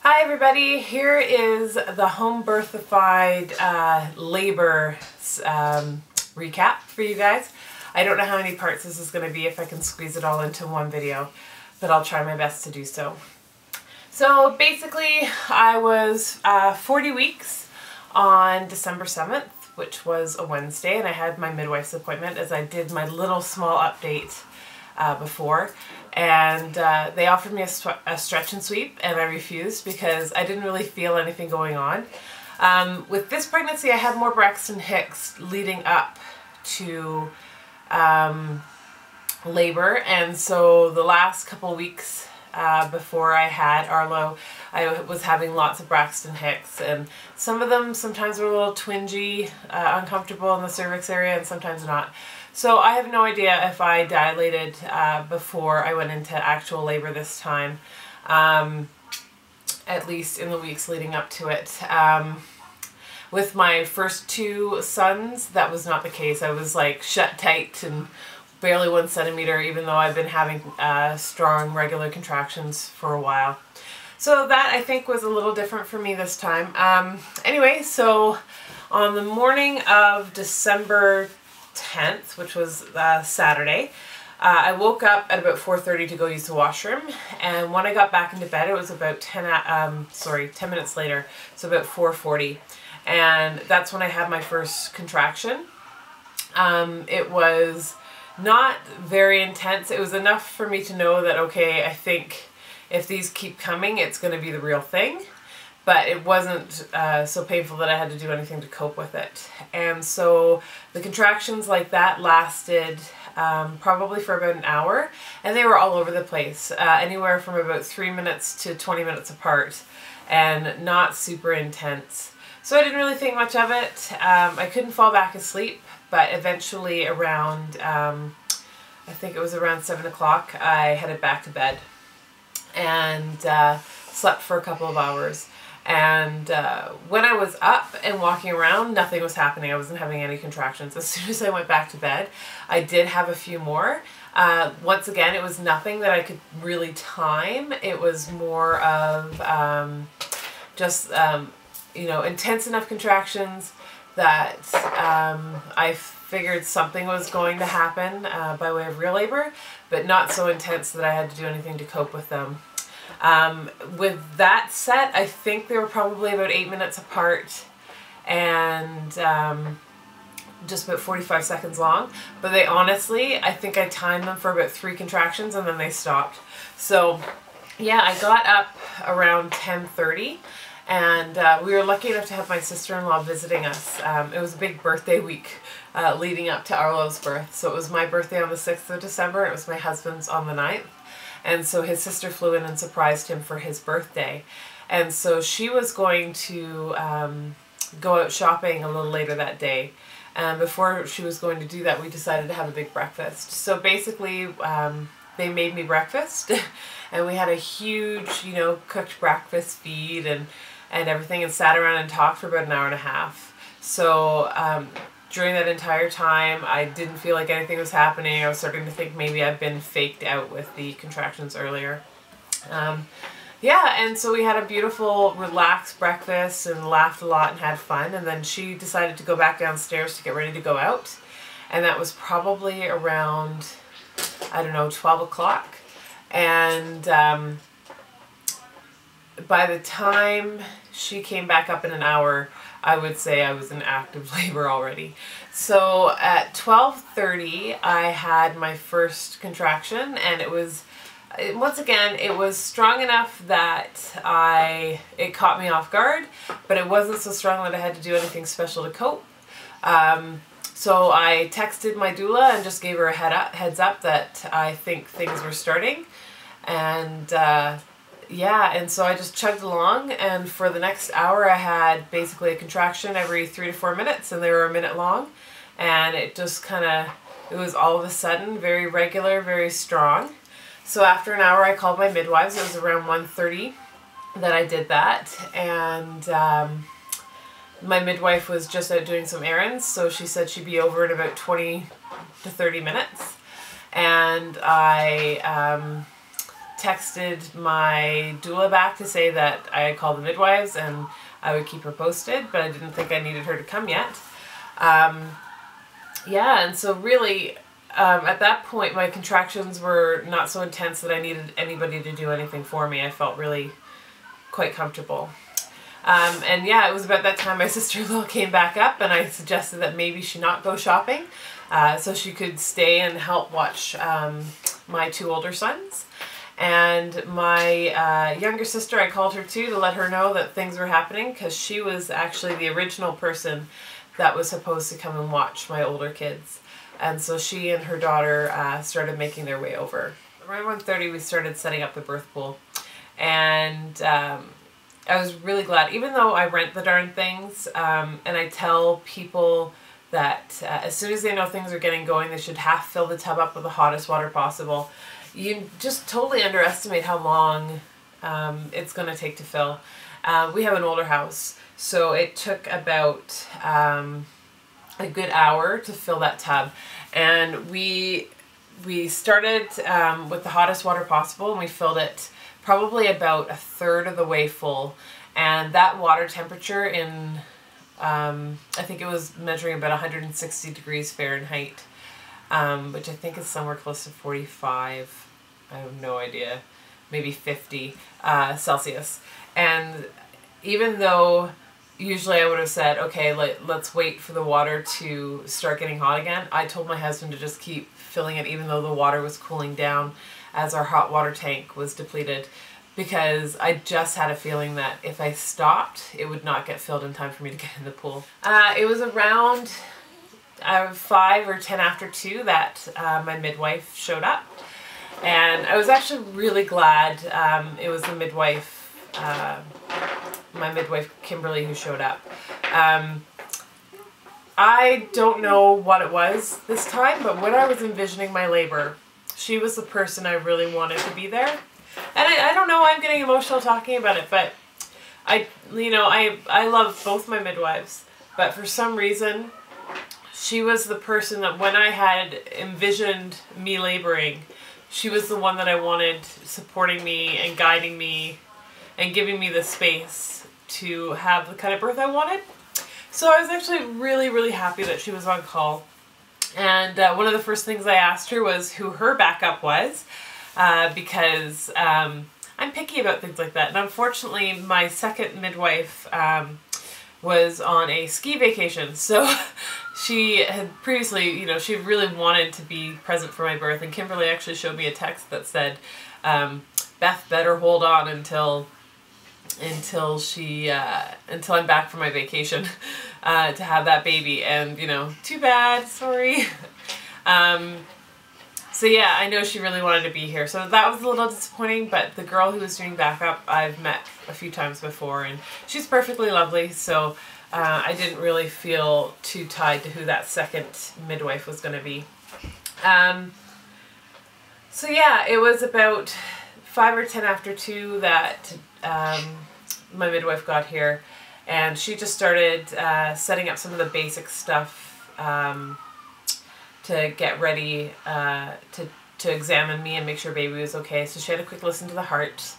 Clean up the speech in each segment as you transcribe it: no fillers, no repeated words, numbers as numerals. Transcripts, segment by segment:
Hi everybody, here is the Home Birthified labor recap for you guys. I don't know how many parts this is going to be, if I can squeeze it all into one video, but I'll try my best to do so. So basically I was 40 weeks on December 7th, which was a Wednesday, and I had my midwife's appointment as I did my little small update before, and they offered me a stretch and sweep, and I refused because I didn't really feel anything going on. With this pregnancy, I had more Braxton Hicks leading up to labor, and so the last couple weeks before I had Arlo, I was having lots of Braxton Hicks, and some of them sometimes were a little twingy, uncomfortable in the cervix area, and sometimes not. So I have no idea if I dilated before I went into actual labor this time, at least in the weeks leading up to it. With my first two sons, that was not the case. I was like shut tight and barely 1 centimeter, even though I've been having strong regular contractions for a while. So that, I think, was a little different for me this time. Anyway, so on the morning of December 10th, which was Saturday, I woke up at about 4:30 to go use the washroom, and when I got back into bed, it was about 10 minutes later, so about 4:40, and that's when I had my first contraction. It was not very intense. It was enough for me to know that, okay, I think if these keep coming, it's going to be the real thing. But it wasn't so painful that I had to do anything to cope with it. And so the contractions like that lasted probably for about an hour, and they were all over the place, anywhere from about 3 minutes to 20 minutes apart, and not super intense. So I didn't really think much of it. I couldn't fall back asleep, but eventually around, I think it was around 7 o'clock, I headed back to bed and slept for a couple of hours. And when I was up and walking around, nothing was happening. I wasn't having any contractions. As soon as I went back to bed, I did have a few more. Once again, it was nothing that I could really time. It was more of just, you know, intense enough contractions that I figured something was going to happen by way of real labor, but not so intense that I had to do anything to cope with them. With that set, I think they were probably about 8 minutes apart and just about 45 seconds long. But they honestly, I think I timed them for about 3 contractions and then they stopped. So yeah, I got up around 10:30, and we were lucky enough to have my sister-in-law visiting us. It was a big birthday week leading up to Arlo's birth. So it was my birthday on the 6th of December. It was my husband's on the 9th. And so his sister flew in and surprised him for his birthday. And so she was going to go out shopping a little later that day. And before she was going to do that, we decided to have a big breakfast. So basically, they made me breakfast. And we had a huge, you know, cooked breakfast feed and everything, and sat around and talked for about an hour and a half. So during that entire time, I didn't feel like anything was happening. I was starting to think maybe I've been faked out with the contractions earlier. Yeah, and so we had a beautiful, relaxed breakfast and laughed a lot and had fun. And then she decided to go back downstairs to get ready to go out. And that was probably around, I don't know, 12 o'clock. And by the time she came back up in an hour, I would say I was in active labor already. So at 12:30, I had my first contraction, and it was, once again, it was strong enough that it caught me off guard, but it wasn't so strong that I had to do anything special to cope. So I texted my doula and just gave her a heads up that I think things were starting, and yeah, and so I just chugged along, and for the next hour I had basically a contraction every 3 to 4 minutes, and they were a minute long, and it just kind of, it was all of a sudden very regular, very strong. So after an hour I called my midwives. It was around 1:30 that I did that, and my midwife was just out doing some errands, so she said she'd be over in about 20 to 30 minutes, and I texted my doula back to say that I had called the midwives and I would keep her posted, but I didn't think I needed her to come yet. Yeah, and so really, at that point, my contractions were not so intense that I needed anybody to do anything for me. I felt really quite comfortable. And yeah, it was about that time my sister-in-law came back up, and I suggested that maybe she not go shopping so she could stay and help watch my 2 older sons. And my younger sister, I called her too to let her know that things were happening, because she was actually the original person that was supposed to come and watch my older kids. And so she and her daughter started making their way over. Around 1:30 we started setting up the birth pool. And I was really glad, even though I rent the darn things, and I tell people that as soon as they know things are getting going, they should half fill the tub up with the hottest water possible. You just totally underestimate how long it's going to take to fill. We have an older house, so it took about a good hour to fill that tub. And we started with the hottest water possible, and we filled it probably about 1/3 of the way full. And that water temperature in, I think it was measuring about 160 degrees Fahrenheit, which I think is somewhere close to 45, I have no idea, maybe 50 Celsius. And even though usually I would have said, okay, let's wait for the water to start getting hot again, I told my husband to just keep filling it even though the water was cooling down as our hot water tank was depleted, because I just had a feeling that if I stopped, it would not get filled in time for me to get in the pool. It was around 5 or 10 after 2 that my midwife showed up. And I was actually really glad it was the midwife, my midwife Kimberly, who showed up. I don't know what it was this time, but when I was envisioning my labor, she was the person I really wanted to be there. And I don't know why I'm getting emotional talking about it, but I love both my midwives, but for some reason, she was the person that when I had envisioned me laboring, she was the one that I wanted supporting me and guiding me and giving me the space to have the kind of birth I wanted. So I was actually really, really happy that she was on call. And one of the first things I asked her was who her backup was, because I'm picky about things like that. And unfortunately, my second midwife was on a ski vacation. So she had previously, she really wanted to be present for my birth. And Kimberly actually showed me a text that said, Beth better hold on until I'm back from my vacation to have that baby. And too bad, sorry. So yeah, I know she really wanted to be here, so that was a little disappointing, but the girl who was doing backup I've met a few times before, and she's perfectly lovely, so I didn't really feel too tied to who that second midwife was going to be. So yeah, it was about 5 or 10 after 2 that my midwife got here, and she just started setting up some of the basic stuff to get ready to examine me and make sure baby was okay. So she had a quick listen to the heart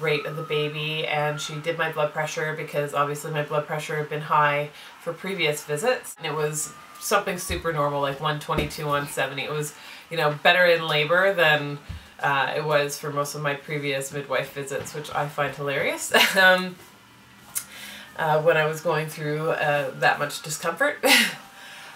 rate of the baby, and she did my blood pressure, because obviously my blood pressure had been high for previous visits. And it was something super normal, like 122, 170. It was, better in labor than it was for most of my previous midwife visits, which I find hilarious when I was going through that much discomfort.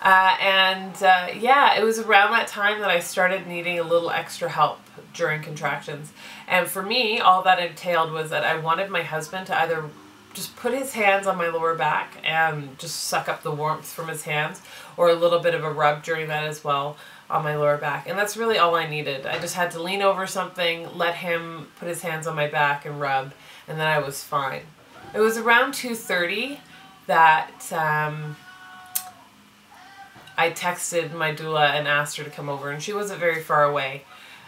Yeah, it was around that time that I started needing a little extra help during contractions. And for me, all that entailed was that I wanted my husband to either just put his hands on my lower back and just suck up the warmth from his hands, or a little bit of a rub during that as well on my lower back. And that's really all I needed. I just had to lean over something, let him put his hands on my back and rub, and then I was fine. It was around 2:30 that I texted my doula and asked her to come over, and she wasn't very far away.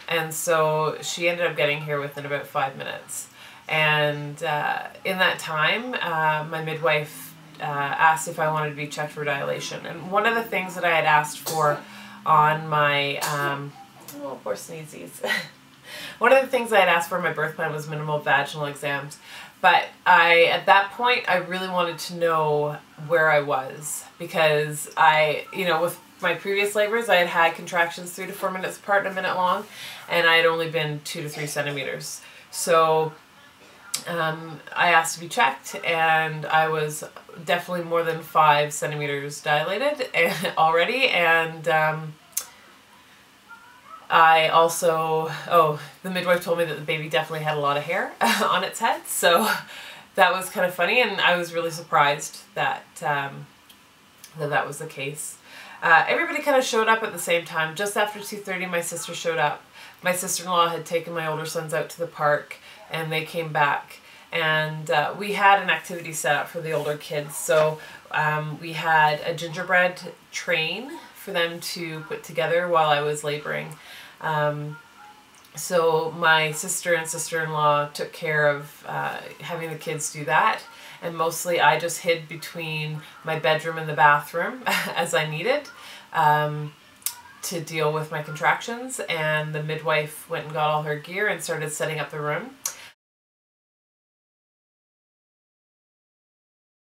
And so she ended up getting here within about 5 minutes. And in that time, my midwife asked if I wanted to be checked for dilation. And one of the things that I had asked for on my, oh, poor sneezies. One of the things I had asked for in my birth plan was minimal vaginal exams. But at that point, I really wanted to know where I was, because with my previous labors, I had had contractions 3 to 4 minutes apart and a minute long, and I had only been 2 to 3 centimeters. So I asked to be checked, and I was definitely more than 5 centimeters dilated already, and I also, the midwife told me that the baby definitely had a lot of hair on its head, so that was kind of funny, and I was really surprised that that was the case. Everybody kind of showed up at the same time. Just after 2:30, my sister showed up. My sister-in-law had taken my older sons out to the park, and they came back, and we had an activity set up for the older kids. So we had a gingerbread train for them to put together while I was laboring. So my sister and sister-in-law took care of having the kids do that, and mostly I just hid between my bedroom and the bathroom as I needed to deal with my contractions, and the midwife went and got all her gear and started setting up the room.